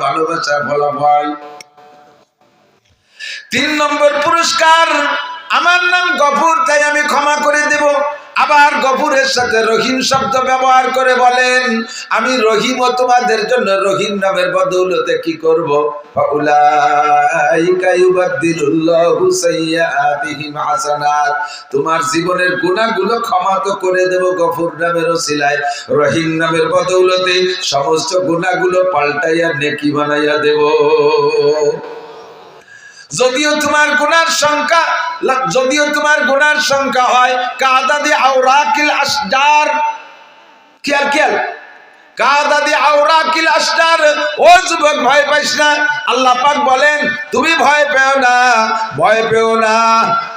ভালোবাসার ফলাফল। 3 নম্বর পুরস্কার, আমার নাম গফুর, তাই আমি ক্ষমা করে দেব। আবার গফুরের সাথে রহিম শব্দ ব্যবহার করে বলেন, আমি রহিম ও তোমাদের জন্য রহিম নামের বদৌলতে কি করব? ফাউলাইকা ইউবাদদিলুল্লাহু সাইয়্যাতিহিম হাসানাত, তোমার জীবনের গুনাহগুলো ক্ষমা তো করে দেব গফুর নামের ওসিলায়, রহিম নামের বদৌলতে সমস্ত গুনাহগুলো পাল্টাইয়া নেকি বানাইয়া দেব। যদিও তোমার গুনার সংখ্যা হয় কাদাদি আওরাকিল আশজার, খেয়াল কাদাদি আওরাকিল আশজার। ও যুবক, ভয় পাইস না। আল্লাহ পাক বলেন, তুমি ভয় পেও না,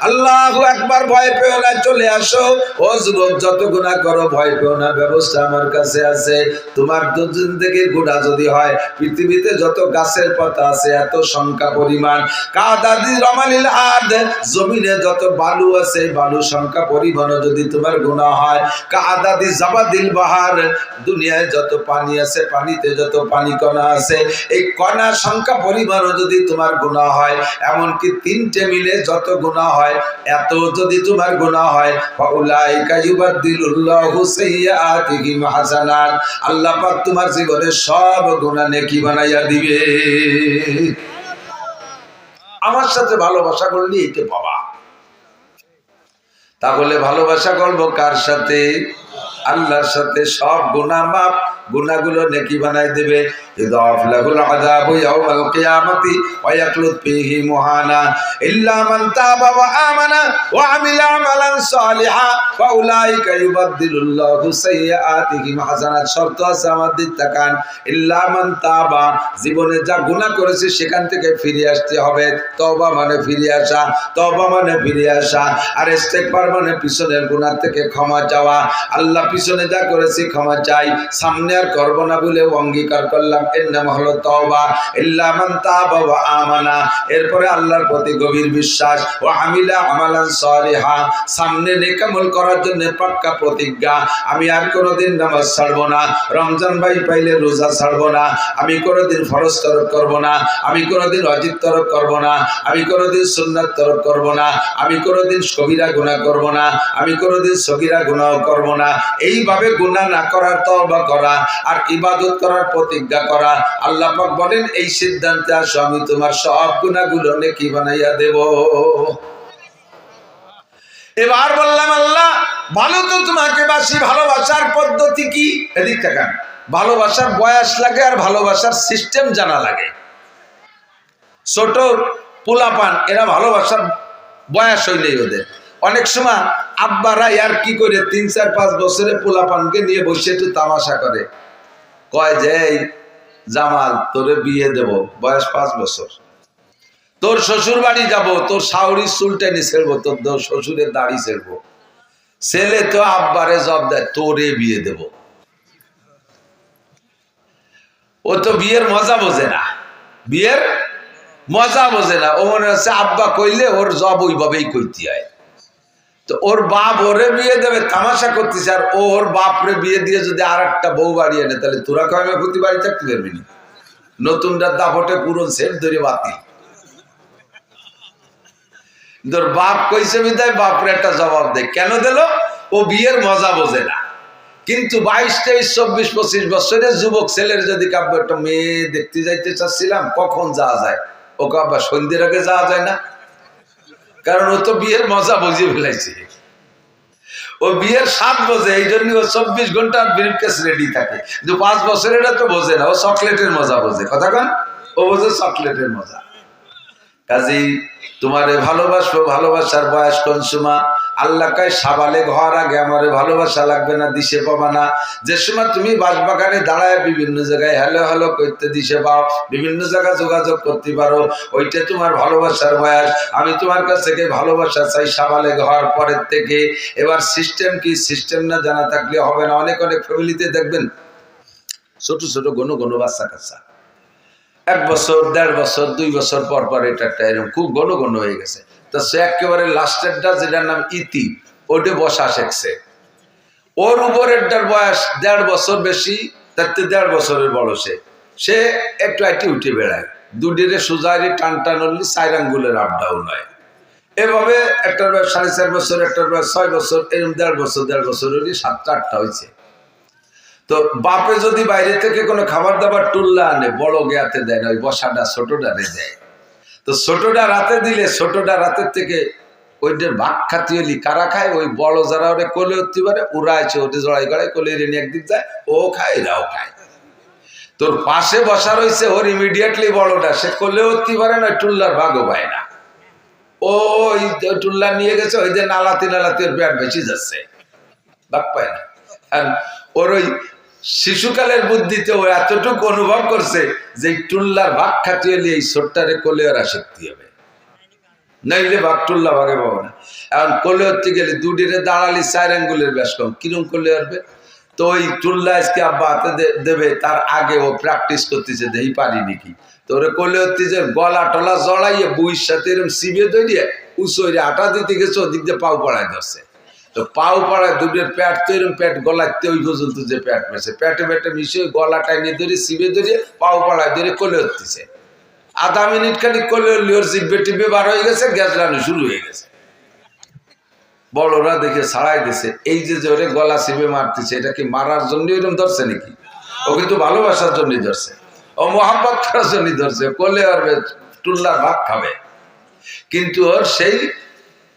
আল্লাহু আকবার, ভয় পেও না, চলে আসো। ও যুবক, যত গুনাহ করো ভয় পেও না, ব্যবস্থা আমার কাছে আছে। তোমার জিন্দেগির গুনাহ যদি হয় পৃথিবীতে যত গাছের পাতা আছে এত সংখ্যা পরিমাণ, কাদাদি রমালিল আরদ, জমিনে যত বালু আছে বালু সংখ্যা পরিমাণ যদি তোমার গুনাহ হয়, কাদাদি জাবাদিল বাহার, দুনিয়ায় যত পানি আছে পানিতে যত পানি কণা আছে এই কণা সংখ্যা পরিমাণ যদি তোমার গুনাহ হয়, এমনকি 3টে মিলে যত গুনাহ হয় এত যদি তোমার গুনাহ হয়, ফাউলাইকা ইউবাদদিলুল্লাহু সাইয়্যাতিহিম হাসানাত, আল্লাহ পাক তোমার জীবনের সব গুনাহ নেকি বানাইয়া দিবে। আমার সাথে ভালোবাসা করলে এইটা বাবা। তাহলে ভালোবাসা করবো কার সাথে? আল্লাহর সাথে। সব গুনাহ মাফ, গুনাহগুলো নেকি বানাই দেবে। ইদাফ লাহুল আযাবু ইয়াওমাল কিয়ামাতি ওয়া ইয়াখলুদ ফীহি মুহানা ইল্লা মান তাবা ওয়া আমানা ওয়া আমিলা আমালান সালিহা ফাউলাইকা ইউবাদদিলুল্লাহু সাইয়্যাতিহিম হাসানাত। শর্ত আছে, আমার দিক তাকান। ইল্লা মান তাবা, জীবনে যা গুনাহ করেছে সেখান থেকে ফিরে আসতে হবে। তওবা মানে ফিরে আসা, তওবা মানে ফিরে আসা। আর ইস্তেগফার মানে পিছনের গুনাহ থেকে ক্ষমা চাওয়া। আল্লাহ পিছনে যা করেছি ক্ষমা চাই, সামনে আর করব না বলে অঙ্গীকার করলাম, এর নাম হলো তওবা। ইল্লা মান তাবা ওয়া আমানা, এরপরে আল্লাহর প্রতি গভীর বিশ্বাস, ওয়া আমিলা আমালান সালিহা, সামনে নেক আমল করার জন্য পাক্কা প্রতিজ্ঞা। আমি আর কোনোদিন নামাজ ছাড়বো না, রমজান ভাই পাইলে রোজা ছাড়বো না, আমি কোনোদিন ফরজ তরক করব না, আমি কোনোদিন ওয়াজিব তরক করব না, আমি কোনোদিন সুন্নাত তরক করব না, আমি কোনোদিন কবিরা গুনাহ করব না, আমি কোনোদিন সগীরা গুনাহ করব না। এইভাবে গুনাহ না করার তওবা করা আর ইবাদত করার প্রতিজ্ঞা করা। আল্লাহ পাক বলেন, এই সিদ্ধান্তে আসো, আমি তোমার সব গুনাহগুলো নেকি বানাইয়া দেব। এবার বললাম, আল্লাহ ভালো তো তোমাকে বাসি, ভালোবাসার পদ্ধতি কি? এদিক তাকান। ভালোবাসার বয়স লাগে আর ভালোবাসার সিস্টেম জানা লাগে। ছোট পোলাপান এরা ভালোবাসার বয়স হইলেই ওদের অনেক সময় আব্বারা আর কি করে 3, 4, 5 বছরে পোলাপানকে নিয়ে বসে একটু তামাশা করে, কয় যে এই জামাল তোরে বিয়ে দেব, বয়স 5 বছর, তোর শ্বশুর বাড়ি যাব, তোর শাওরির চুল টেনে ছেড়বো, তোর শ্বশুরের দাড়ি ছেড়বো। ছেলে তো আব্বারে জব দেয়, তোরে বিয়ে দেব। ও তো বিয়ের মজা বোঝে না, বিয়ের মজা বোঝে না। ও মনে হচ্ছে আব্বা কইলে ওর জব ওইভাবেই কইতে হয়। তো ওর বাপ ওরে বিয়ে দেবে তামাশা করতেছে, আর ওর বাপরে বিয়ে দিয়ে যদি আর একটা বউ বাড়ি আনে, তাহলে তোরা কয়মে প্রতি বাড়ি থাকতে পারবি না। নতুনটা দাপটে পুরো সেট ধরে বাতিল। তোর বাপ কইছে বিদায় বাপরে একটা জবাব দেয়, কেন দিল? ও বিয়ের মজা বোঝে না। কিন্তু 22, 23, 24, 25 বছরের যুবক ছেলের যদি কাব্য একটা মেয়ে দেখতে যাইতে চাচ্ছিলাম, কখন যাওয়া যায়? ও কাব্বা সন্ধ্যের আগে যাওয়া যায় না, কারণ ও তো বিয়ের মজা বুঝিয়ে ফেলাইছে। ও বিয়ের 7 বোঝে, এই জন্য ও 24 ঘন্টা ব্রিফকেস রেডি থাকে। কিন্তু 5 বছরের তো বোঝে না, ও চকলেটের মজা বোঝে। কথা কন, ও বোঝে চকলেটের মজা। কাজেই তোমারে ভালোবাসবো, ভালোবাসার বয়স কোন সময়? আল্লাহ কয় সাবালে ঘর আগে আমারে ভালোবাসা লাগবে না, দিশে পাবা না। যে সময় তুমি বাসবাগানে দাঁড়ায় বিভিন্ন জায়গায় হ্যালো হ্যালো করতে দিশে পাও, বিভিন্ন জায়গায় যোগাযোগ করতে পারো, ওইটা তোমার ভালোবাসার বয়স। আমি তোমার কাছ থেকে ভালোবাসা চাই সাবালে ঘর পরের থেকে। এবার সিস্টেম কি? সিস্টেম না জানা থাকলে হবে না। অনেক অনেক ফ্যামিলিতে দেখবেন ছোট ছোট ঘন ঘন বাচ্চা কাচ্চা, 1 বছর, 1.5 বছর, 2 বছর পর পর এটা এরকম খুব ঘন ঘন হয়ে গেছে। তো সে একেবারে লাস্টেরটা যেটার নাম ইতি, ওটা বসা শিখছে। ওর উপরেরটার বয়স 1.5 বছর বেশি, তার 1.5 বছরের বড়। সে সে একটু একটু উঠে বেড়ায়, দুটিরে সোজারি টান টান হলি 4 আঙ্গুলের আপ ডাউন হয়। এভাবে একটার বয়স 4.5 বছর, একটার বয়স 6 বছর, এরকম 1.5 বছর হলি 7টা 8টা হয়েছে। তো বাপে যদি বাইরে থেকে কোনো খাবার দাবার টুল্লা আনে, বড় গেয়াতে দেয় না, ওই বসাটা ছোটটারে দেয়। তো ছোটটা রাতে দিলে ছোটটা রাতের থেকে ওইটার ভাগ খাতি হলি কারা খায়, ওই বড় যারা ওরে কোলে উঠতে পারে ওরা আছে, ওটা জড়াই গড়াই কোলে রেনে একদিক যায়, ও খায় এরাও খায়। তোর পাশে বসা রয়েছে ওর ইমিডিয়েটলি বড়টা, সে কোলে উঠতে পারে না, টুল্লার ভাগও পায় না। ও ওই টুল্লা নিয়ে গেছে, ওই যে নালাতে নালাতে ওর পেট বেশি যাচ্ছে, ভাগ পায় না। আর ওর ওই শিশুকালের বুদ্ধিতে ও এতটুকু অনুভব করছে যে টুল্লার ভাগ খাতি হলে এই ছোট্টারে কোলে ওরা শক্তি হবে, নাইলে ভাগ টুল্লা ভাগে পাবো না। এখন কোলে হতে গেলে দুটিরে দাঁড়ালি 4 আঙ্গুলের বেশ কম, কিরম কোলে আসবে? তো ওই টুল্লা আজকে আব্বা হাতে দেবে, তার আগে ও প্র্যাকটিস করতেছে, দেই পারি নাকি। তো ওরে কোলে হতে যে গলা টলা জড়াইয়ে বইয়ের সাথে এরকম সিবিয়ে ধরিয়ে উঁচু আটা দিতে গেছে, ওদিক দিয়ে পাও পড়ায় ধরছে। তো পাও পড়ায় দুটোর প্যাট তো এরকম প্যাট গলাতে ওই পর্যন্ত যে প্যাট মেশে প্যাটে প্যাটে মিশিয়ে গলা টাইনে ধরে সিবে ধরে পাও পড়ায় ধরে কোলে হতেছে। আধা মিনিট খানিক কোলে লিওর জিব্বে টিপে বার হয়ে গেছে, গ্যাস লাগানো শুরু হয়ে গেছে। বড়রা দেখে ছাড়াই দিছে, এই যে ওরে গলা সিবে মারতেছে, এটা কি মারার জন্য এরকম ধরছে নাকি? ও কিন্তু ভালোবাসার জন্যই ধরছে, ও মোহাম্মত করার জন্যই ধরছে, কোলে আর টুল্লার ভাগ খাবে। কিন্তু ওর সেই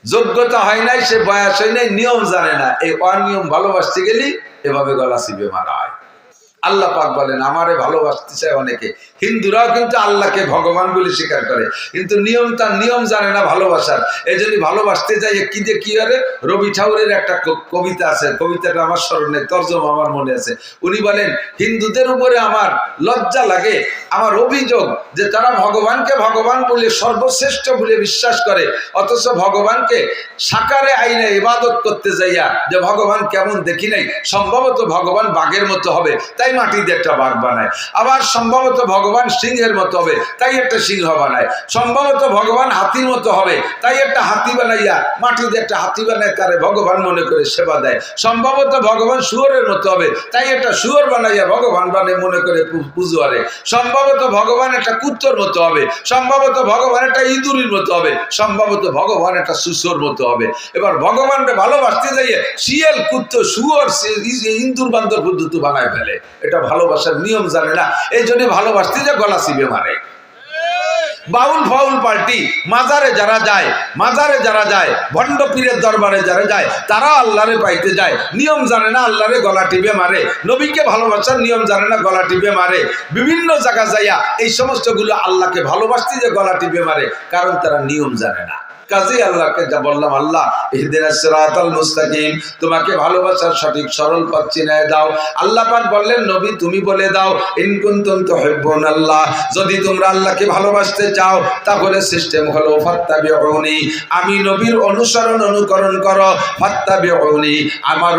যোগ্যতা হয় নাই, সে বয়স হয় নাই, নিয়ম জানে না। এই অনিয়ম ভালোবাসতে গেলি এভাবে গলা চিপে মারা হয়। আল্লাহ পাক বলেন আমারে ভালোবাসতে চায় অনেকে। হিন্দুরাও কিন্তু আল্লাহকে ভগবান বলে স্বীকার করে, কিন্তু নিয়ম তার নিয়ম জানে না ভালোবাসার। এই জন্য ভালোবাসতে যাই কি যে কি আরে রবি ঠাকুরের একটা কবিতা আছে, কবিতাটা আমার স্মরণে, তর্জমা আমার মনে আছে। উনি বলেন হিন্দুদের উপরে আমার লজ্জা লাগে, আমার অভিযোগ যে তারা ভগবানকে ভগবান বলে সর্বশ্রেষ্ঠ বলে বিশ্বাস করে, অথচ ভগবানকে সাকারে আইনে ইবাদত করতে যাইয়া যে ভগবান কেমন দেখি নাই, সম্ভবত ভগবান বাঘের মতো হবে তাই মাটি দিয়ে একটা বাঘ বানায়, আবার সম্ভবত ভগবান সিংহের মতো হবে তাই একটা সিংহ বানায়, সম্ভবত ভগবান হাতির মতো হবে তাই একটা হাতি বানাইয়া মাটি দিয়ে একটা হাতি বানায় তারে ভগবান মনে করে সেবা দেয়, সম্ভবত ভগবান শুয়োরের মতো হবে তাই একটা শুয়োর বানাইয়া ভগবান বানায় মনে করে পুজো করে, সম্ভবত ভগবান একটা কুত্তর মতো হবে, সম্ভবত ভগবান একটা ইঁদুরের মতো হবে, সম্ভবত ভগবান একটা সুসোর মতো হবে। এবার ভগবানকে ভালোবাসতে যাইয়ে শিয়াল কুত্ত শুয়োর ইঁদুর বান্দর পদ্ধতি বানায় ফেলে। এটা ভালোবাসার নিয়ম জানে না, এই জন্য ভালোবাসতে যে গলা চিপে মারে। বাউল ফাউল পার্টি মাজারে যারা যায় ভণ্ড পীরের দরবারে যারা যায় তারা আল্লাহরে পাইতে যায়, নিয়ম জানে না, আল্লাহরে গলা টিপে মারে। নবীকে ভালোবাসার নিয়ম জানে না, গলা টিপে মারে। বিভিন্ন জায়গা যাইয়া এই সমস্ত গুলো আল্লাহকে ভালোবাসতে যে গলা টিপে মারে, কারণ তারা নিয়ম জানে না। কাজী আল্লাহকে যা বললাম, আল্লাহ ইহদিনাস সিরাতাল মুস্তাকিম, তোমাকে ভালোবাসার সঠিক সরল পথ চিনায় দাও। আল্লাহ পাক বললেন নবী তুমি বলে দাও ইন কুনতুম তুহিব্বুনাল্লাহ, যদি তোমরা আল্লাহকে ভালোবাসতে চাও তাহলে সিস্টেম হলো ফাত্তাবিউনি, আমি নবীর অনুকরণ করো, ফাত্তাবিউনি আমার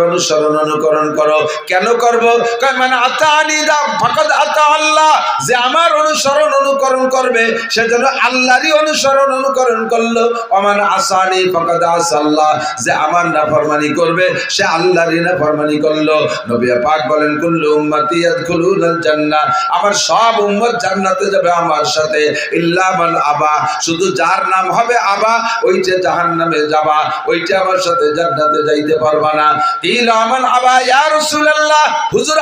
অনুকরণ করো। কেন করব? কয় মানে আতানি দা ফাকাদ আতা আল্লাহ, যে আমার অনুকরণ করবে সে যেন আল্লাহরই অনুকরণ করলো। ওমান আসানি ফাকাদ আসাল্লাহ, যে আমার নাফরমানি করবে সে আল্লাহরই নাফরমানি করলো। নবী পাক বলেন কুল্লু উম্মতি ইয়াদখুলুনাল জান্নাহ, আমার সব উম্মত জান্নাতে যাবে আমার সাথে, ইল্লা মান আবা, শুধু যার নাম হবে আবা ওইটা জাহান্নামে যাবা, ওইটা আমার সাথে জান্নাতে যাইতে পারবা না। ইলা মান আবা ইয়া রাসূলুল্লাহ, হুজুর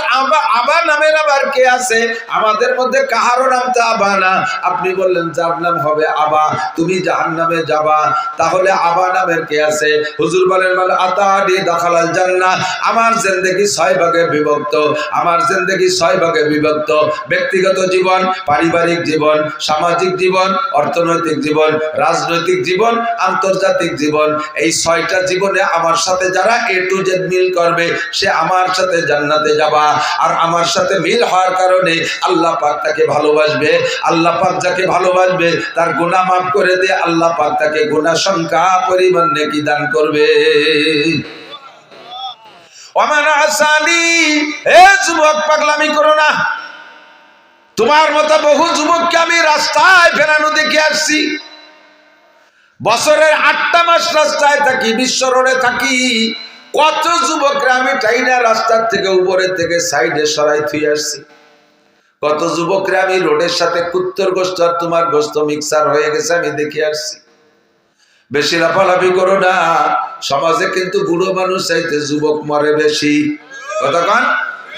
আবা নামের আবার কে আছে? আমাদের মধ্যে কাহারও নাম তো আবা না। আপনি বললেন যার নাম হবে আবা তুমি জাহান্নামে যাবা, তাহলে আবা নামের কে আছে? হুজুর বলেন মানে আতাদি দাখালাল জান্নাহ। আমার জিন্দেগি 6 ভাগে বিভক্ত, আমার জিন্দেগি 6 ভাগে বিভক্ত। ব্যক্তিগত জীবন, পারিবারিক জীবন, সামাজিক জীবন, অর্থনৈতিক জীবন, রাজনৈতিক জীবন, আন্তর্জাতিক জীবন। এই 6টা জীবনে আমার সাথে যারা A to Z মিল করবে সে আমার সাথে জান্নাতে যাবা। আর আমার সাথে মিল হওয়ার কারণে আল্লাহ পাক তাকে ভালোবাসবে। আল্লাহ পাক যাকে ভালোবাসবে তার গুনাহ মাফ করে দিয়ে আল্লাহ পাক তাকে গুনাহ সংখ্যা পরিমাণ নেকি দান করবে। ওমান আসানি, এ যুবক পাগলামি করো না। তোমার মতো বহু যুবককে আমি রাস্তায় ফেরানো দেখে আসছি। বছরের 8টা মাস রাস্তায় থাকি, বিশ্ব রোডে থাকি। কত যুবকরা আমি টাইনা রাস্তার থেকে উপরে থেকে সাইডে সরাই থুই আসছি। কত যুবকরা আমি রোডের সাথে কুত্তর গোস্ত আর তোমার গোস্ত মিক্সার হয়ে গেছে আমি দেখে আসছি। বেশি লাফালাফি করো না, সমাজে কিন্তু বুড়ো মানুষ চাইতে যুবক মরে বেশি। কতক্ষণ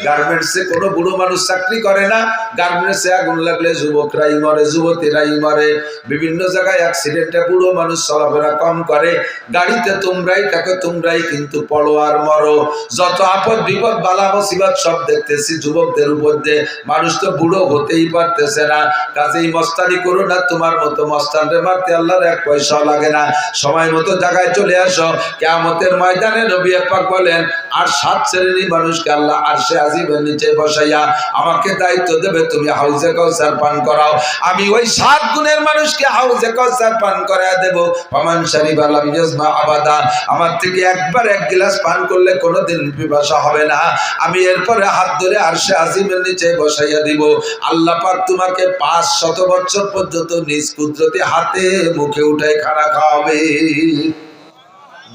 গার্মেন্টসে কোনো বুড়ো মানুষ চাকরি করে না, গার্মেন্টসে আগুন লাগলে যুবকরাই মরে, যুবতীরাই মরে। বিভিন্ন জায়গায় অ্যাক্সিডেন্টে বুড়ো মানুষ চলাফেরা কম করে, গাড়িতে তোমরাই থাকো, তোমরাই কিন্তু পড়ো আর মরো। যত আপদ বিপদ বালা মুসিবত সব দেখতেছি যুবকদের উপর দিয়ে। মানুষ তো বুড়ো হতেই পারতেছে না, কাজেই মস্তানি করো না। তোমার মতো মস্তানরে মারতে আল্লাহর এক পয়সাও লাগে না। সময় মতো জায়গায় চলে আসো। কিয়ামতের ময়দানে নবী পাক বলেন, আর 7 শ্রেণীর মানুষকে আল্লাহ আরশে আজিমের নিচে বসাইয়া আমাকে দায়িত্ব দেবে, তুমি হাউজে কাউসার পান করাও। আমি ওই 7 গুণের মানুষকে হাউজে কাউসার পান করায় দেব। ফামান শারিবা লাম ইয়াজমা আবাদা, আমার থেকে একবার 1 গ্লাস পান করলে কোনোদিন পিপাসা হবে না। আমি এরপরে হাত ধরে আরশে আজিমের নিচে বসাইয়া দিব। আল্লাহ পাক তোমাকে 500 বছর পর্যন্ত নিজ কুদরতে হাতে মুখে উঠায় খানা খাওয়াবে।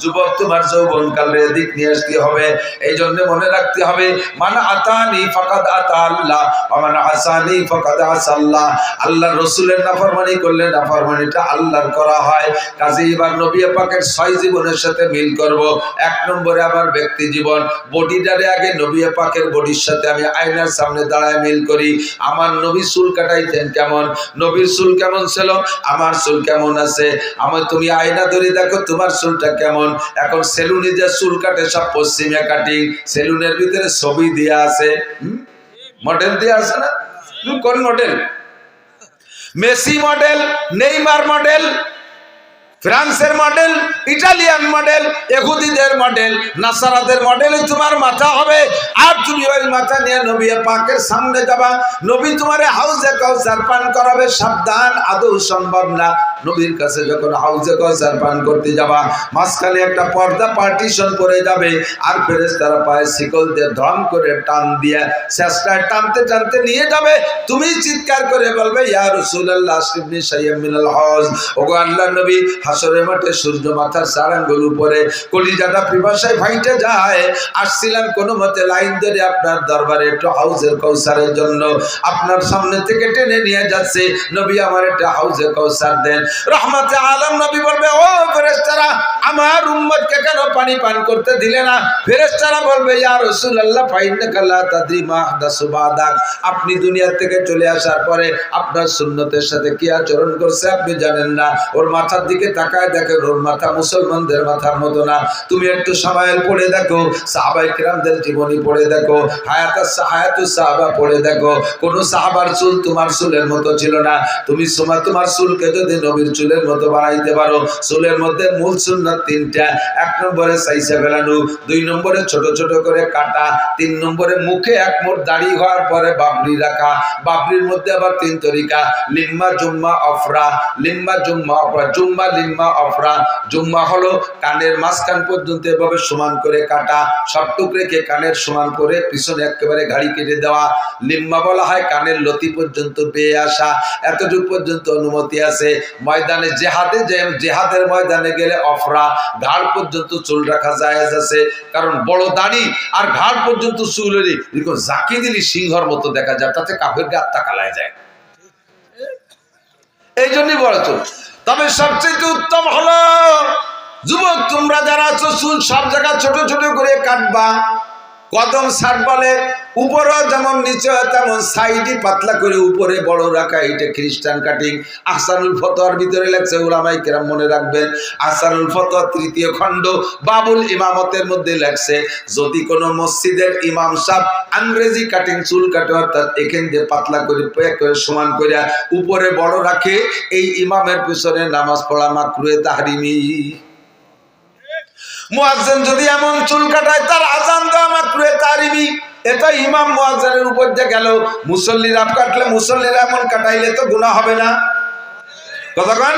যুবক, তোমার যৌবনকালে দিক নিয়ে আসতে হবে। এই জন্য মনে রাখতে হবে, মান আতানি ফাকাদ আতা আল্লাহ ওয়া মান আসানি ফাকাদ আসাল্লাহ। আল্লাহর রাসূলের নাফরমানি করলে নাফরমানিটা আল্লাহর করা হয়। কাজে এবার নবী পাকের 6 জীবনের সাথে মিল করব। 1 নম্বরে আমার ব্যক্তি জীবন, বডিটারে আগে নবী পাকের বডির সাথে আমি আয়নার সামনে দাঁড়ায় মিল করি। আমার নবী চুল কাটাইতেন কেমন, নবীর চুল কেমন ছিল, আমার চুল কেমন আছে। আমার তুমি আয়না ধরে দেখো তোমার চুলটা কেমন। এখন সেলুনে যে চুল কাটে সব পশ্চিমে কাটিং, সেলুনের ভিতরে ছবি দেয়া আছে, মডেল দেয়া আছে না? কোন model? Messi model, Neymar model, ফ্রান্সের মডেল, ইটালিয়ান মডেল, ইহুদিদের মডেল, নাসারাদের মডেল তোমার মাথা হবে। আর তুমি ওই মাথা নিয়ে নবী পাকের সামনে যাবা, নবী তোমারে হাউজে কাউসার পান করাবে। সাবধান, আদৌ সম্ভব না। নবীর কাছে যখন হাউজে কাউসার পান করতে যাবা, মাঝখানে একটা পর্দা পার্টিশন করে যাবে, আর ফেরেশতারা পায়ে শিকল দিয়ে ধম করে টান দিয়ে চেষ্টায় টানতে টানতে নিয়ে যাবে। তুমি চিৎকার করে বলবে, ইয়া রাসূলুল্লাহ আশরিফনি শাইয়্যাম মিনাল হজ। ওগো আল্লাহর নবী, হাসরের মাঠে সূর্য মাথার 4 আঙ্গুল উপরে, কলিজাটা পিপাসায় ফাইটে যায়। আসছিলাম কোনো মতে লাইন ধরে আপনার দরবারে একটু হাউজে কাউসারের জন্য, আপনার সামনে থেকে টেনে নিয়ে যাচ্ছে। নবী আমার একটা হাউজে কাউসার দেন। রহমতে আলম নবী বলবে, ও ফেরেশতারা, আমার উম্মতকে কেন পানি পান করতে দিলে না? ফেরেশতারা বলবে, ইয়া রাসূলুল্লাহ ফাইন্নাকা লা তাদরি মা আহদাসু বাদাক। আপনি দুনিয়া থেকে চলে আসার পরে আপনার সুন্নতের সাথে কি আচরণ করছে আপনি জানেন না। ওর মাথার দিকে তাকায় দেখেন, ওর মাথা মুসলমানদের মাথার মতো না। তুমি একটু সামায়েল পড়ে দেখো, সাহাবায়ে কিরামদের জীবনী পড়ে দেখো, হায়াতুস সাহাবা পড়ে দেখো। কোন সাহাবার চুল তোমার চুলের মতো ছিল না। তুমি তোমার চুলকে যদি নবীর চুলের মতো বানাইতে পারো, চুলের মধ্যে মূল সুন্নাত 3টা। 1 নম্বরে সাইসা ফেলানো, 2 নম্বরে ছোট ছোট করে কাটা, 3 নম্বরে মুখে 1 মোট দাড়ি হওয়ার পরে বাবরি রাখা। বাবরির মধ্যে আবার 3 তরিকা, লিম্মা, জুম্মা, অফরা। লিম্মা, জুম্মা, অফরা। জুম্মা, লিম্মা, অফরা। জুম্মা হলো কানের মাঝখান পর্যন্ত এভাবে সমান করে কাটা, সবটুক রেখে কানের সমান করে পিছনে একেবারে ঘাড়ি কেটে দেওয়া। লিম্মা বলা হয় কানের লতি পর্যন্ত পেয়ে আসা, এতটুকু পর্যন্ত অনুমতি আছে। ময়দানে জেহাদের ময়দানে গেলে অফরা, ঘাড় পর্যন্ত চুল রাখা জায়েজ আছে। কারণ বড় দাড়ি আর ঘাড় পর্যন্ত চুল হলে এরকম জাকি দিলি সিংহর মতো দেখা যায়, তাতে কাফেরকে আত্মা কালায় যায়। এই জন্যই বড় চুল। তবে সবচেয়ে উত্তম হলো, যুবক তোমরা যারা আছো, চুল সব জায়গা ছোট ছোট করে কাটবা। কদম শার্ট বলে, উপরেও যেমন নিচে তেমন সাইডই পাতলা করে উপরে বড় রাখা, এটা খ্রিস্টান কাটিং। আহসানুল ফতোয়ার ভিতরে লেখছে, উলামায়ে কেরাম মনে রাখবেন, আহসানুল ফতোয়া 3য় খণ্ড বাবুল ইমামতের মধ্যে লেখছে, যদি কোনো মসজিদের ইমাম সাহেব ইংরেজি কাটিং চুল কাটে, অর্থাৎ এখান দিয়ে পাতলা করে সমান করে উপরে বড় রাখে, এই ইমামের পিছনে নামাজ পড়া মাকরুহে তাহরিমি। মুয়াজ্জিন যদি এমন চুল কাটায়, তার আযান দেওয়া মাকরুহে তাহরিমি। এটা ইমাম মুয়াজ্জিনের উপর যে গেল, মুসল্লিরা কাটলে, মুসল্লিরা এমন কাটাইলে তো গুনাহ হবে না। কতক্ষণ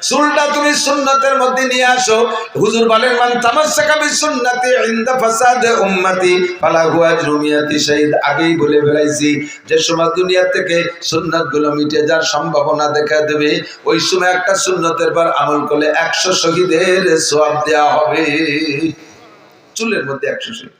চুলটা তুমি সুন্নতের মধ্যে নিয়ে আসো। হুজুর বলেন, মান তামাসসাকা বিসুন্নতি ইনদা ফাসাদে উম্মতি ফালাহু আজরু মিয়াতি শাহীদ। আগেই বলে ফেলাইছি, যে সময় দুনিয়া থেকে সুন্নাতগুলো মিটে যাওয়ার সম্ভাবনা দেখা দেবে, ওই সময় একটা সুন্নতের পর আমল করলে 100 শহীদের সওয়াব দেওয়া হবে। চুলের মধ্যে 100 শহীদ।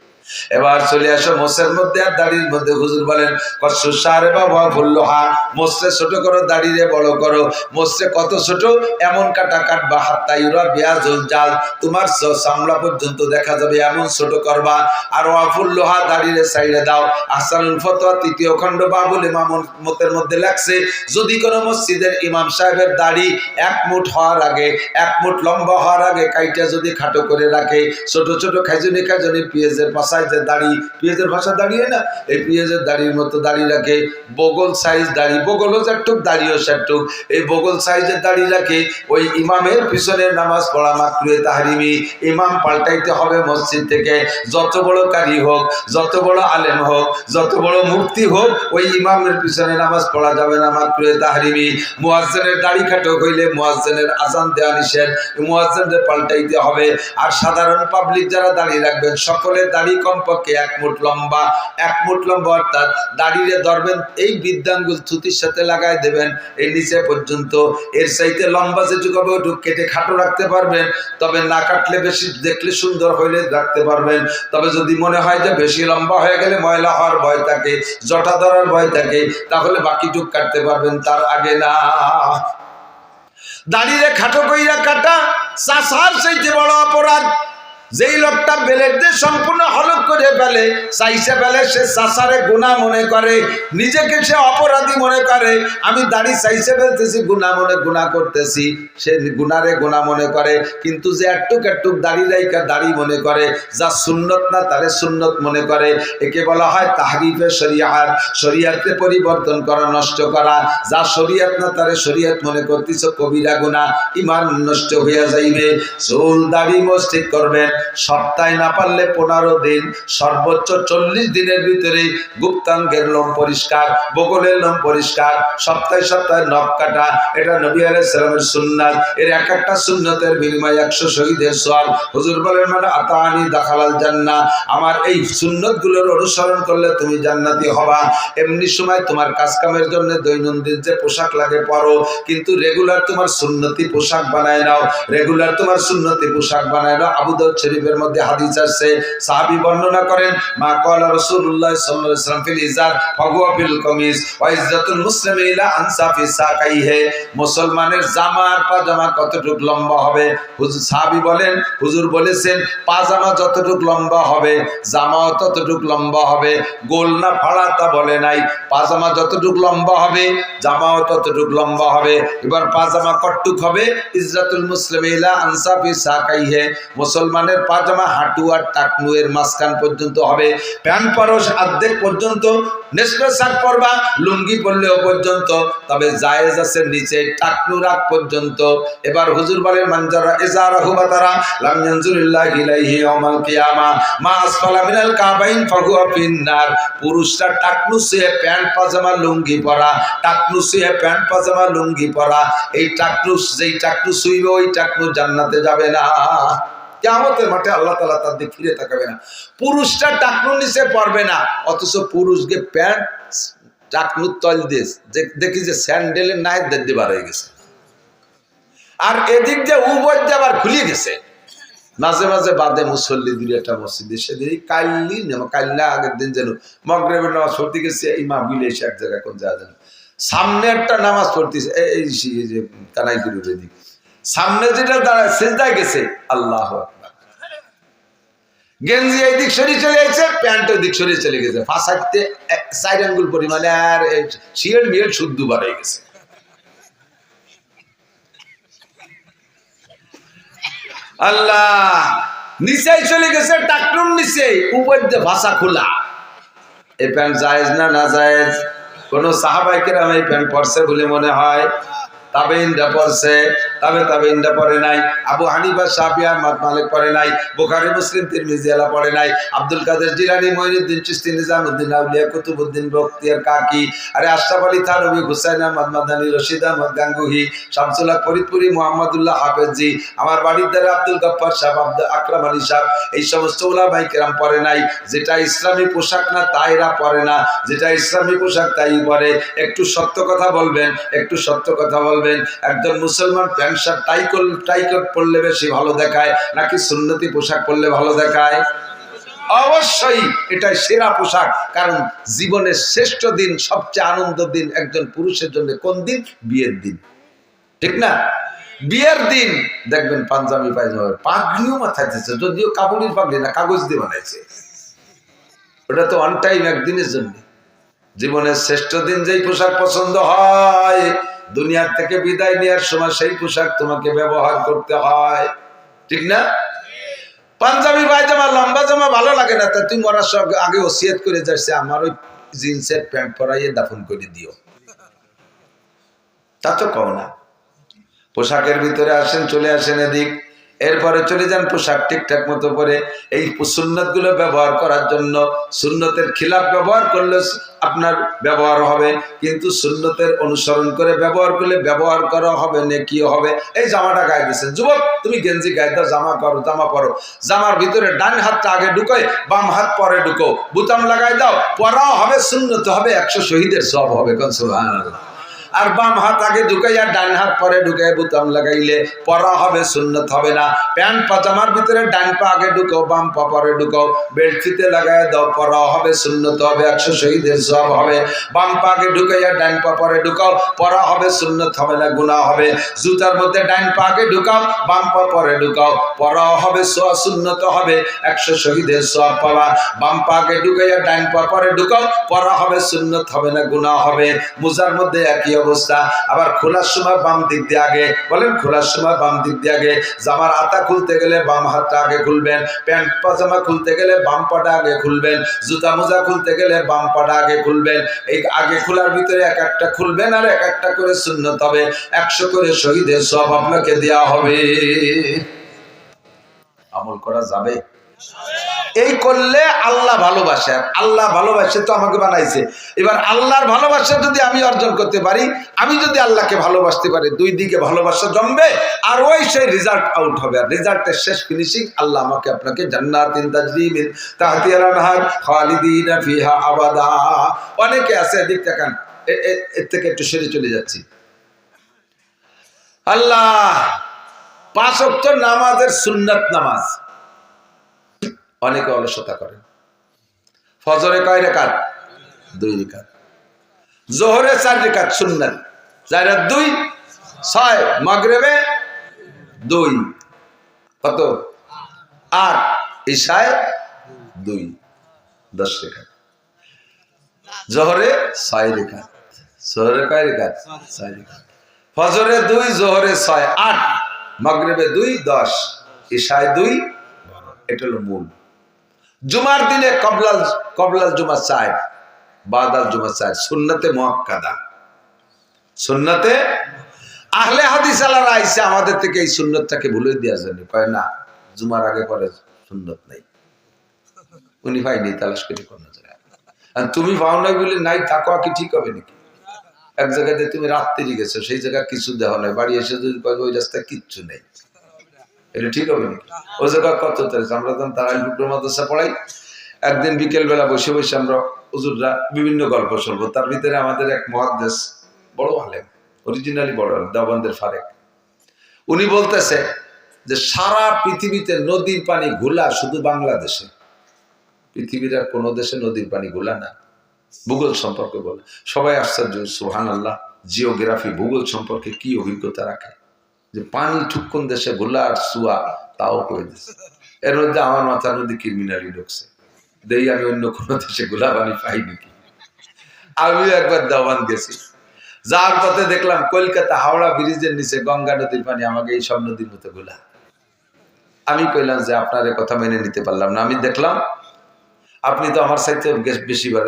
এবার চলে আসো মোসের মধ্যে আর দাড়ির মধ্যে। হুজুর বলেন কসুসারে বাবা বললো হা, মোসরে ছোট করো, দাড়িরে বড় করো। মোসরে কত ছোট? এমন কাটা কাটবা হাত্তা ইউরা বিয়াজুল জাল, তোমার চামড়া পর্যন্ত দেখা যাবে, এমন ছোট করবা। আর ওয়াফুল্লোহা, দাড়িরে সাইডে দাও। আহসানুল ফতোয়া 3য় খণ্ড বাবুল ইমাম মতের মধ্যে লেখছে, যদি কোনো মসজিদের ইমাম সাহেবের দাড়ি 1 মুঠ হওয়ার আগে, 1 মুঠ লম্বা হওয়ার আগে কাইটা যদি খাটো করে রাখে, ছোট ছোট খাইজুনি খাইজুনি পেঁয়াজের পাশায় যে দাড়ি, পেঁয়াজের ভাষা দাঁড়িয়ে না, এই পেঁয়াজের দাড়ির মতো দাড়ি রাখে, বগল সাইজ দাড়ি, বগলও চারটুক দাড়িও চারটুক, এই বগল সাইজের দাড়ি রাখে, ওই ইমামের পিছনে নামাজ পড়া মাকরুহে তাহরিমি। ইমাম পাল্টাইতে হবে মসজিদ থেকে, যত বড় কারি হোক, যত বড় আলেম হোক, যত বড় মুফতি হোক, ওই ইমামের পিছনে নামাজ পড়া যাবে না, মাকরুহে তাহরিমি। মুয়াজ্জিনের দাড়ি খাটো হইলে মুয়াজ্জিনের আজান দেওয়া নিষেধ, মুয়াজ্জিনদের পাল্টাইতে হবে। আর সাধারণ পাবলিক যারা দাড়ি রাখবেন, সকলের দাড়ি কমপক্ষে 1 মুঠ লম্বা, 1 মুঠ লম্বা, অর্থাৎ দাড়িরে ধরবেন এই বৃদ্ধাঙ্গুল থুতির সাথে লাগাই দেবেন এই নিচে পর্যন্ত। এর চাইতে লম্বা যেটুকু হবে ওটুকু কেটে খাটো রাখতে পারবেন, তবে না কাটলে, বেশি দেখলে সুন্দর হইলে রাখতে পারবেন। তবে যদি মনে হয় যে বেশি লম্বা হয়ে গেলে ময়লা হওয়ার ভয় থাকে, জটা ধরার ভয় থাকে, তাহলে বাকিটুক কাটতে পারবেন, তার আগে না। দাড়িরে খাটো কইরা কাটা চাষার চাইতে বড় অপরাধ। যেই লোকটা বেলেট দিয়ে সম্পূর্ণ হলক করে ফেলে, চাইছে ফেলে, সে চাষারে গুনাহ মনে করে, নিজেকে সে অপরাধী মনে করে। আমি দাড়ি চাইছে ফেলতেছি, গুনাহ মনে গুনাহ করতেছি, সে গুনারে গুনাহ মনে করে। কিন্তু যে একটুক একটুক দাড়ি রাইকা দাড়ি মনে করে, যা সুন্নত না তারে সুন্নত মনে করে, একে বলা হয় তাহরিফে শরিয়াত। শরিয়াতে পরিবর্তন করা, নষ্ট করা। যা শরিয়াত না তারে শরিয়াত মনে করতেছ, কবিরা গুনাহ, ঈমান নষ্ট হইয়া যাইবে। চুল দাড়ি মোছ ঠিক করবেন, সপ্তাহে না পারলে 15 দিন, সর্বোচ্চ 40 দিনের ভিতরে গুপ্তাঙ্গের লোম পরিষ্কার, বগলের লোম পরিষ্কার, সপ্তাহে সপ্তাহে নখ কাটা, এটা নবী আলাইহিস সালামের সুন্নাত। এর এক একটা সুন্নতের বিনিময়ে 100 শহীদের সওয়াব। হুজুর বলেন মানে আতানি দাখালাল জান্নাহ, আমার এই সুন্নতগুলোর অনুসরণ করলে তুমি জান্নাতি হবা। এমনি সময় তোমার কাজ কামের জন্য দৈনন্দিন যে পোশাক লাগে পরো, কিন্তু রেগুলার তোমার সুন্নতি পোশাক বানায় নাও, রেগুলার তোমার সুন্নতি পোশাক বানায় নাও। আবু দাউদ শরীফের মধ্যে হাদিস আছে, সাহাবী বর্ণনা করেন, মা ক্বালা রাসূলুল্লাহ সাল্লাল্লাহু আলাইহি ওয়াসাল্লাম ফিল ইজার ফাহুয়া ফিল কামিজ ওয়া ইজ্জাতুল মুসলিমি ইলা আনসাফি সাকাইহি। মুসলমানের জামার পাজামা কতটুক লম্বা হবে? হুজুর সাহাবী বলেন, হুজুর বলেছেন পাজামা যতটুক লম্বা হবে জামাও ততটুক লম্বা হবে। গোল না ফাড়া তা বলে নাই, পাজামা যতটুক লম্বা হবে জামাও ততটুক লম্বা হবে। এবার পাজামা কতটুক হবে? ইজ্জাতুল মুসলিমি ইলা আনসাফি সাকাইহি, মুসলমানের পাজামা হাঁটু আর টাকনু এর মাঝখান পর্যন্ত হবে। প্যান্ট পরশ অর্ধেক পর্যন্ত, নেসফে শাক পরবা, লুঙ্গি পরলেও পর্যন্ত, তবে জায়েজ আছে নিচে টাকনু রাখ পর্যন্ত। এবার হুজুর বলেন মানজারা ইজারাহু বাতারা লাম ইয়ানজুরিল্লাহু ইলাইহি ইয়াউমাল কিয়ামা মা আসফালা মিনাল কাবাইন ফাহুয়া ফিন্নার। পুরুষরা টাকনু ছুঁয়ে প্যান্ট পাজামা লুঙ্গি পরা, টাকনু ছুঁয়ে প্যান্ট পাজামা লুঙ্গি পরা, এই টাকনু, যেই টাকনু ছুঁইবে ওই টাকনু জান্নাতে যাবে না। কিয়ামতের মাঠে আল্লাহ তাআলা তার দিকে ফিরে তাকাবে না। পুরুষটা টাকনুর নিচে পড়বে না, অথচ পুরুষকে প্যান্ট টাকনুর তল দিয়ে দেখি যে স্যান্ডেলের নায়ের দিয়ে বার হয়ে গেছে, আর এদিক দিয়ে উভয় দিয়ে আবার খুলে গেছে। মাঝে মাঝে বাদে মুসল্লি দুই একটা মসজিদে সেদিন কাল্লা আগের দিন যেন মগরিবের নামাজ পড়তে গেছে, এই মাহফিলে এসে এক জায়গায় কোন জায়গা যেন সামনে একটা নামাজ পড়তেছে, এই যে কানাইপুরের এদিক সামনে যেটা দাঁড়ায় সিজদায় গেছে, আল্লাহ আকবার, গেঞ্জি এই দিক সরিয়ে চলে গেছে, প্যান্ট ওই দিক সরিয়ে চলে গেছে, ফাঁসাইতে 4 আঙ্গুল পরিমাণে, আর শিয়ের মিয়ের শুদ্ধ বার হয়ে গেছে। আল্লাহ, নিচে চলে গেছে, টাকনুর নিচে, উপর দিয়ে ভাষা খোলা। এই প্যান্ট জায়েজ না না জায়েজ? কোন সাহাবায়ে কেরাম এই প্যান্ট পরছে বলে মনে হয়? তাবেঈনরা পড়ছে, তাবেঈনরা পড়ে নাই। আবু হানিফা, শাফিঈ, আহমদ, মালিক পড়ে নাই। বুখারী, মুসলিম, তিরমিজি এলা পড়ে নাই। আব্দুল কাদের জিলানী, মুঈনুদ্দিন চিশতি, নিজামউদ্দিন আউলিয়া, কুতুবউদ্দিন বখতিয়ার কাকি, আরে আশরাফ আলী থানভী, হুসাইন আহমদ মাদানী, রশিদ আহমদ গাঙ্গুহি, শামসুল হক ফরিদপুরি, মুহাম্মদুল্লাহ হাফেজি, আমার বাড়ির দ্বারা আব্দুল গফফার সাহেব, আব্দুল আকরাম আলী সাহেব, এই সমস্ত উলামায়ে কেরাম পড়ে নাই। যেটা ইসলামী পোশাক না তা এরা পরে না, যেটা ইসলামী পোশাক তাই পরে। একটু সত্য কথা বলবেন, একটু সত্য কথা বলবেন। একজন মুসলমান প্যান্ট শার্ট টাই কোট পরলে বেশি ভালো দেখায় নাকি সুন্নতি পোশাক পরলে ভালো দেখায়? অবশ্যই এটাই সেরা পোশাক। কারণ জীবনের শ্রেষ্ঠ দিন, সবচেয়ে আনন্দ দিন একজন পুরুষের জন্য কোন দিন? বিয়ের দিন, ঠিক না? বিয়ের দিন দেখবেন পাঞ্জাবি পায়জামা, পাগড়িও মাথায় দিচ্ছে, যদিও কাবুলির পাগড়ি না, কাগজ দিয়ে বানাইছে। ওটা তো অন টাইম, একদিনের জন্য। জীবনের শ্রেষ্ঠ দিন যেই পোশাক পছন্দ হয়, দুনিয়ার থেকে বিদায় নেওয়ার সময় সেই পোশাক তোমাকে ব্যবহার করতে হয়, ঠিক না? পাঞ্জাবি পায়জামা লম্বা জামা ভালো লাগে না, তা তুমি মরার সব আগে ওসিয়ত করে যাচ্ছে আমার ওই জিন্সের প্যান্ট পরাইয়ে দাফন করে দিও, তা তো কও না। পোশাকের ভিতরে আসেন, চলে আসেন এদিক, এরপরে চলে যান পোশাক ঠিকঠাক মতো পরে। এই সুন্নত গুলো ব্যবহার করার জন্য, সুন্নতের খিলাফ ব্যবহার করলে আপনার ব্যবহার হবে, কিন্তু সুন্নতের অনুসরণ করে ব্যবহার করলে ব্যবহার করা হবে, নেকিও হবে। এই জামাটা গায়ে দিচ্ছেন, যুবক তুমি গেঞ্জি গায়ে দাও, জামা করো, জামা পরো, জামার ভিতরে ডান হাতটা আগে ঢুকোয়, বাম হাত পরে ঢুকো, বুতাম লাগাই দাও, পরাও হবে, সুন্নত হবে, 100 শহীদের সব হবে। সুবহানাল্লাহ। আর বাম হাত আগে ঢুকাইয়া ডান হাত পরে ঢুকাই বুতাম লাগাইলে পরা হবে, সুন্নত হবে না। প্যান্ট পাজামার ভিতরে ডান পা আগে ঢুকাও, বাম পা পরে ঢুকাও, বেল্ট ফিতে লাগাই দাও, পরা হবে, সুন্নত হবে, 100 শহীদের সওয়াব হবে। বাম পা আগে ঢুকাইয়া ডান পা পরে ঢুকাও, পরা হবে, সুন্নত হবে না, গুনাহ হবে। জুতার মধ্যে ডান পা আগে ঢুকাও, বাম পা পরে ঢুকাও, পরা হবে, সুন্নত হবে, 100 শহীদের সওয়াব পাবা। বাম পা আগে ঢুকাইয়া ডান পা পরে ঢুকাও, পরা হবে, সুন্নত হবে না, গুনাহ হবে। মোজার মধ্যে একই অবস্থা। আবার খোলার সময় বাম দিক দিয়ে আগে, বলেন খোলার সময় বাম দিক দিয়ে আগে। জামার আতা খুলতে গেলে বাম হাতটা আগে খুলবেন, প্যান্ট পাজামা খুলতে গেলে বাম পাটা আগে খুলবেন, জুতা মোজা খুলতে গেলে বাম পাটা আগে খুলবেন। এই আগে খোলার ভিতরে এক একটা খুলবেন, আর এক একটা করে সুন্নত হবে, 100 করে শহীদের সওয়াব আপনাকে দেওয়া হবে। আমল করা যাবে? এই করলে আল্লাহ ভালোবাসে, আল্লাহ ভালোবাসে তো আমাকে বানাইছে। এবার আল্লাহর ভালোবাসা যদি আমি অর্জন করতে পারি, আমি যদি আল্লাহকে ভালোবাসতে পারি, দুই দিকে ভালোবাসা জমবে, আর ওই সেই রেজাল্ট আউট হবে। আর রেজাল্টের শেষ ফিনিশিং আল্লাহ আমাকে আপনাকে জান্নাতিন তাজরি মিন তাহতিহাল আনহার খালিদিনা ফিহা আবাদা। অনেকে আছে, এদিক তাকান, এর থেকে একটু সরে চলে যাচ্ছি। আল্লাহ 5 ওয়াক্ত নামাজের সুন্নাত নামাজ অনেকে অলসতা করেন। ফজরে কয় রাকাত? 2 রাকাত। জোহরে 4 রাকাত সুন্নাত, 4 আর 2 6। মাগরিবে 2, কত? 8। ইশায় 2, 10 রাকাত। জোহরে 6 রাকাত। জোহরে কয় রাকাত? 6 রাকাত। ফজরে 2, জোহরে 6, 8। মাগরিবে 2, 10। ইশায় 2, 12। এটা হলো মূল। জুমার দিনে কবলাল জুমা 4, বাদাল জুমা 4, সুন্নতে মুআক্কাদা। সুন্নতে আহলে হাদিস আলারা আইসা আমাদের থেকে এই সুন্নতটাকে ভুলে দেওয়ার জন্য কয় না, জুমার আগে পরে সুন্নত নাই। উনি পাইনি, তালাশ করে কোন জায়গায়। আর তুমি পাও নাই বলে নাই থাকো, কি ঠিক হবে নাকি? এক জায়গাতে তুমি রাত্রি গেছো, সেই জায়গা কিছু দেওয়া নাই, বাড়ি এসে যদি ওই রাস্তায় কিচ্ছু নেই, এটা ঠিক হবে নাকি? ওই জায়গা কত আমরা তখন তারাই মাদ্রাসা পড়াই। একদিন বিকেল বেলা বসে বসে আমরা হুজুররা বিভিন্ন গল্প শুনবো। তার ভিতরে আমাদের এক মুহাদ্দিস, বড় আলেম, অরিজিনালি বড় আলেম, দেওবন্দের ফারেক, উনি বলতেছে যে সারা পৃথিবীতে নদীর পানি ঘোলা শুধু বাংলাদেশে, পৃথিবীর আর কোনো দেশে নদীর পানি ঘোলা না। ভূগোল সম্পর্কে বলে সবাই আশ্চর্য, সুবহানাল্লাহ। জিওগ্রাফি, ভূগোল সম্পর্কে কি অভিজ্ঞতা রাখে যে পানি ঠুকুন দেশে ঘোলা আর সুয়া, তাও করে দিচ্ছে। এর মধ্যে আমার মাথার মধ্যে ক্রিমিনালি ঢুকছে, দেই আমি অন্য কোনো দেশে গোলা পানি পাই নাকি। আমিও একবার দেওয়ান গেছি, যার পথে দেখলাম কলকাতা হাওড়া ব্রিজের নিচে গঙ্গা নদীর পানি আমাকে এই সব নদীর মতো গোলা। আমি কইলাম যে আপনার কথা মেনে নিতে পারলাম না। আমি দেখলাম আপনি তো আমার সাথে বেশি বার,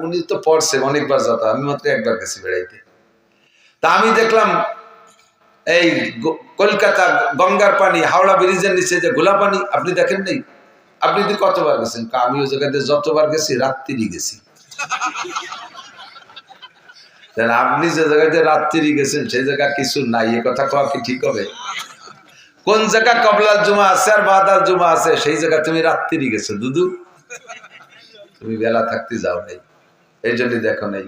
উনি তো পড়ছে অনেকবার যত, আমি মাত্র একবার গেছি বেড়াইতে। তা আমি দেখলাম এই কলকাতা গঙ্গার পানি হাওড়া ব্রিজের নিচে যে গোলা পানি, আপনি দেখেন নাই? আপনি তো কতবার গেছেন? আমি ওই জায়গাতে যতবার গেছি রাত্রি গেছি। আপনি যে জায়গাতে রাত্রি গেছেন সেই জায়গা কিছু নাই, এ কথা কওয়া কি ঠিক হবে? কোন জায়গা কবলাল জুমা আছে আর বাদাল জুমা আছে, সেই জায়গা তুমি রাত্রি গেছো দুদু, তুমি বেলা থাকতে যাও নাই, এই জন্য দেখো নাই।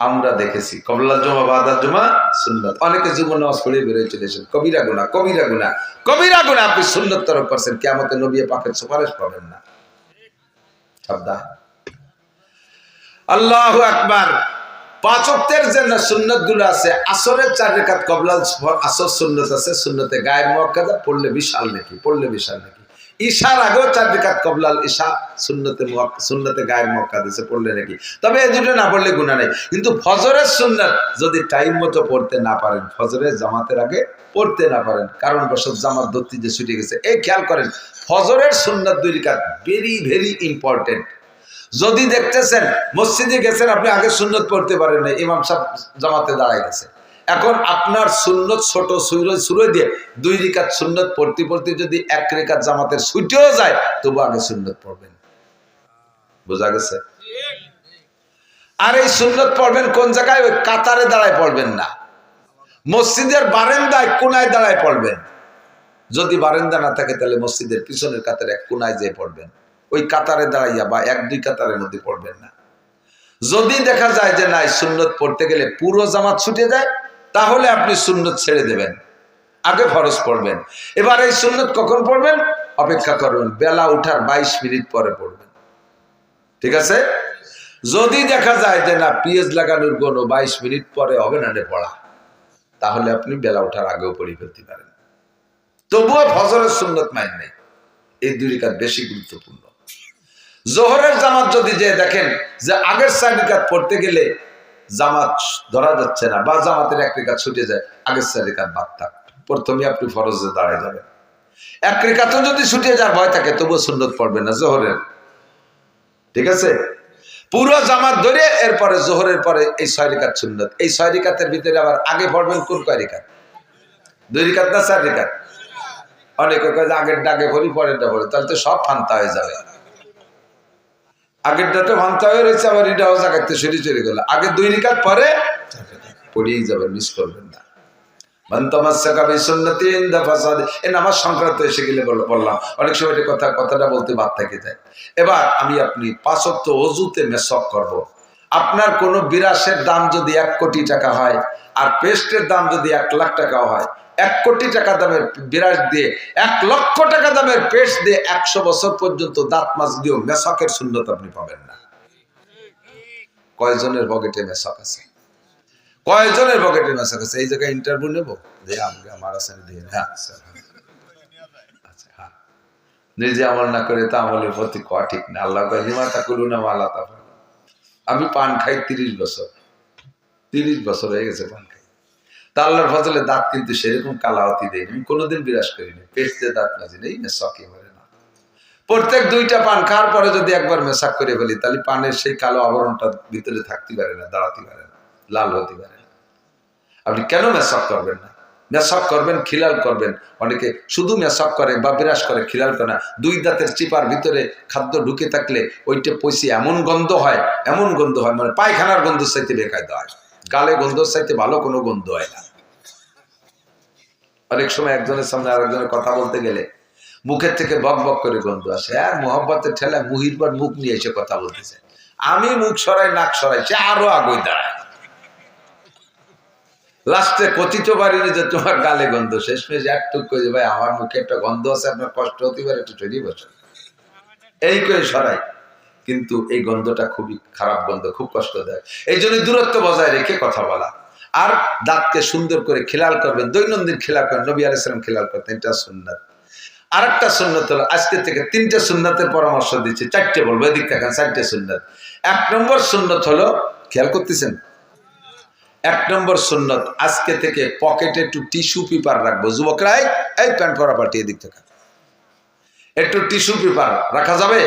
আমরা দেখেছি কবলাল জুমা বাদাল জুমা সুন্নাত। অনেকে জীবন নামাজ পড়ে বেরোয় চলেছেন, কবিরা গুনাহ, কবিরা গুনাহ, কবিরা গুনাহ। আপনি সুন্নাত তরক করছেন, কিয়ামতে নবী পাকের সুপারিশ পাবেন না। সাবধান। আল্লাহু আকবার। 5 ওয়াক্তের যে সুন্নত গুলো আছে, আসরের 4 রাকাত কবলা আসর সুন্নত আছে, সুন্নতে গায়েব মুআক্কাদা পড়লে বিশাল নাকি, পড়লে বিশাল নাকি। ঈশার আগেও 4 রাকাত কবলাল ঈশা সুন্নতে গায়েব মুআক্কাদা আছে, পড়লে নাকি। তবে এই দুটো না পড়লে গুনাহ নাই। কিন্তু ফজরের সুন্নাত যদি টাইম মতো পড়তে না পারেন, ফজরের জামাতের আগে পড়তে না পারেন, কারণ বশত জামাত ধরতে যে ছুটে গেছে, এই খেয়াল করেন ফজরের সুন্নাত 2 রাকাত ভেরি ভেরি ইম্পর্টেন্ট। যদি দেখতেছেন মসজিদে গেছেন, আপনি আগে সুন্নত পড়তে পারেন না, ইমাম সাহেব জামাতে দাঁড়ায় গেছে, এখন আপনার সুন্নত ছোট সুরে দিয়ে 2 রাকাত সুন্নত পড়তে পড়তে যদি 1 রাকাত জামাতের ছুটেও যায়, তবু আগে সুন্নত পড়বেন। বোঝা গেছে? আর এই সুন্নত পড়বেন কোন জায়গায়? ওই কাতারে দাঁড়ায় পড়বেন না, মসজিদের বারান্দায় কোনায় দাঁড়ায় পড়বেন। যদি বারান্দা না থাকে তাহলে মসজিদের পিছনের কাতারে এক কোনায় যেয়ে পড়বেন, ওই কাতারে দাঁড়াইয়া বা 1-2 কাতারের মধ্যে পড়বেন না। যদি দেখা যায় যে নাই সুন্নত পড়তে গেলে পুরো জামাত ছুটে যায়, তাহলে আপনি সুন্নত ছেড়ে দেবেন, আগে ফরজ পড়বেন। এবার এই সুন্নত কখন পড়বেন? অপেক্ষা করবেন, বেলা উঠার 22 মিনিট পরে পড়বেন, ঠিক আছে? যদি দেখা যায় যে না পিএস লাগানোর কোনো 22 মিনিট পরে হবে না পড়া, তাহলে আপনি বেলা উঠার আগেও পড়ে ফেলতে পারেন। তবুও ফজরের সুন্নত মাইন নেই, এই 2 রাকাত বেশি গুরুত্বপূর্ণ। জোহরের জামাত যদি যে দেখেন যে আগের 4 রাকাত পড়তে গেলে জামাত ধরা যাচ্ছে না, বা জামাতের 1 রাকাত ছুটে যায়, আগের 4 রাকাত বাদ থাক, প্রথমে আপনি ফরজে দাঁড়ায় যাবেন। 1 রাকাতও যদি ছুটে যাওয়ার ভয় থাকে, তবুও সুন্নত পড়বেন না জোহরের, ঠিক আছে? পুরো জামাত ধরে এরপরে জোহরের পরে এই 6 রাকাত সুন্নত। এই 6 রাকাতের ভিতরে আবার আগে পড়বেন কোন কয় রাকাত? 2 রাকাত না 4 রাকাত? অনেকে কয় আগের ডাকে পড়ি পরেরটা পড়ে, তাহলে তো সব ফান্তা হয়ে যাবে। আগেরটা তো ফান্তা হয়ে রয়েছে, আবার এটাও জাগাতে সরি চলে গেল। আগে 2 রাকাত পরে পড়েই যাবেন, মিস করবেন না। নামাজ সংক্রান্ত এসে গেলে বললাম, অনেক সময় কথাটা বলতে বাদ থেকে যায়। এবার আমি আপনি 5 ওয়াক্ত ওযুতে মেসওয়াক করব। আপনার কোনো বিরাসের দাম যদি 1 কোটি টাকা হয়, আর পেস্টের দাম যদি 1 লাখ টাকা হয়, 1 কোটি টাকা দামের বিরাস দিয়ে 1 লক্ষ টাকা দামের পেস্ট দিয়ে 100 বছর পর্যন্ত দাঁত মাছ দিয়েও মেসওয়াকের সুন্নত আপনি পাবেন না। কয়জনের পকেটে মেসওয়াক আছে? কয়জনের পকেটে মেসওয়াক আছে? এই জায়গায় ইন্টারভিউ নেব যে আমার আছে দিয়ে, হ্যাঁ আচ্ছা, হ্যাঁ, নিজে আমল না করে তা আমলের প্রতি কোয়া ঠিক না। আল্লাহ কয় লিমা তাকুলুনা মা লা তাফআলুন। আমি পান খাই 30 বছর, 30 বছর হয়ে গেছে পান খাই। তা আল্লাহর ফজলে দাঁত কিন্তু সেরকম কালাওয়াতি দেয়নি, আমি কোনোদিন বিরাজ করিনি, পেটতে দাঁত মাজি নেই, মেসওয়াকই মারে না। প্রত্যেক 2টা পান খাওয়ার পরে যদি একবার মেসাক করে ফেলি, তাহলে পানের সেই কালো আবরণটা ভিতরে থাকতে পারে না, দাঁড়াতে পারে না, লাল হতে পারে না। আপনি কেন মেসওয়াক করবেন না? মেসওয়াক করবেন, খিলাল করবেন। অনেকে শুধু মেসওয়াক করে বা বিরাজ করে, খিলাল করে না। 2 দাঁতের চিপার ভিতরে খাদ্য ঢুকে থাকলে ওইটা পয়সি এমন গন্ধ হয়, এমন গন্ধ হয়, মানে পায়খানার গন্ধ চাইতে বেকায়দা হয়। গালে গন্ধ চাইতে ভালো কোনো গন্ধ হয় না। অনেক সময় একজনের সামনে আরেকজনের কথা বলতে গেলে মুখের থেকে বক বক করে গন্ধ আসে, আর মোহাম্মতের ঠেলায় মুহির পর মুখ নিয়ে এসে কথা বলতেছে। আমি মুখ সরাই, নাক সরাই, সে আরো আগুই দাঁড়ায়। লাস্টে কথিত পারিনি যে তোমার গালে গন্ধ, শেষমেশ একটুক করে ভাই আমার মুখে একটা গন্ধ আছে, আপনার কষ্ট হতে পারে, একটু চড়িয়ে বসে, এই করে সরাই। কিন্তু এই গন্ধটা খুবই খারাপ গন্ধ, খুব কষ্ট দেয়। এই জন্য দূরত্ব বজায় রেখে কথা বলা, আর দাঁতকে সুন্দর করে খিলাল করবেন, দৈনন্দিন খিলাল করেন। নবী আলাইহিস সালাম খিলাল করতেন, এটা সুন্নাত। আরেকটা সুন্নাত হলো, আজকে থেকে 3টে সুন্নাতের পরামর্শ দিচ্ছি, 4টে বলবো, এদিক দেখেন, 4টে সুন্নাত। 1 নম্বর সুন্নাত হলো, খেয়াল করতেছেন, 1 নম্বর সুন্নাত, আজকে থেকে পকেটে একটু টিস্যু পেপার রাখবো। যুবকরা এই প্যান্ট পরা পার্টি এদিক থেকে একটু টিস্যু পেপার রাখা যাবে?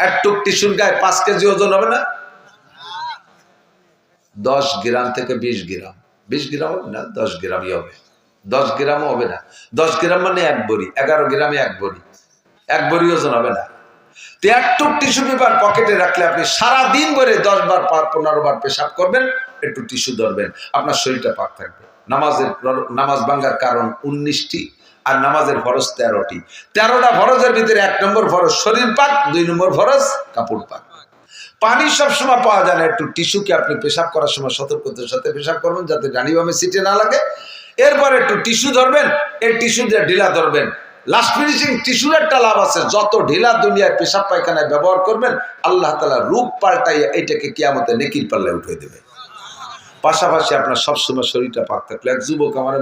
একটু টিস্যুর গায়ে 5 কেজি ওজন হবে না? 10 গ্রাম থেকে 20 গ্রাম, 20 গ্রাম হবে না, 10 গ্রামই হবে। 10 গ্রামও হবে না, 10 গ্রাম মানে 1 বড়ি, 11 গ্রামে 1 বড়ি, 1 বড়ি ওজন হবে না। তো একটু টিস্যু পেপার পকেটে রাখলে আপনি সারাদিন ভরে 10 বার 15 বার পেশাব করবেন, একটু টিস্যু ধরবেন, আপনার শরীরটা পাক থাকবে। নামাজ ভাঙ্গার কারণ 19টি, আর নামাজের ফরজ 13টি। 13টা ফরজের ভিতরে 1 নম্বর ফরজ শরীর পাক, 2 নম্বর ফরজ কাপড় পাক। পানি সবসময় পাওয়া যায় না, একটু টিস্যুকে আপনি পেশাব করার সময় সতর্কতার সাথে পেশাব করবেন, যাতে ডানি বামে সিটে না লাগে। এরপর একটু টিস্যু ধরবেন, এই টিস্যু দিয়ে ঢিলা ধরবেন, লাস্ট ফিনিশিং টিস্যুর একটা লাভ আছে, যত ঢিলা দুনিয়ায় পেশাব পায়খানায় ব্যবহার করবেন আল্লাহ তাআলা রূপ পাল্টাই এটাকে কিয়ামতে নেকির পাল্লায় উঠে দেবে। পাশাপাশি আপনার সবসময় শরীরটা পাক থাকলে, এক যুবক আমার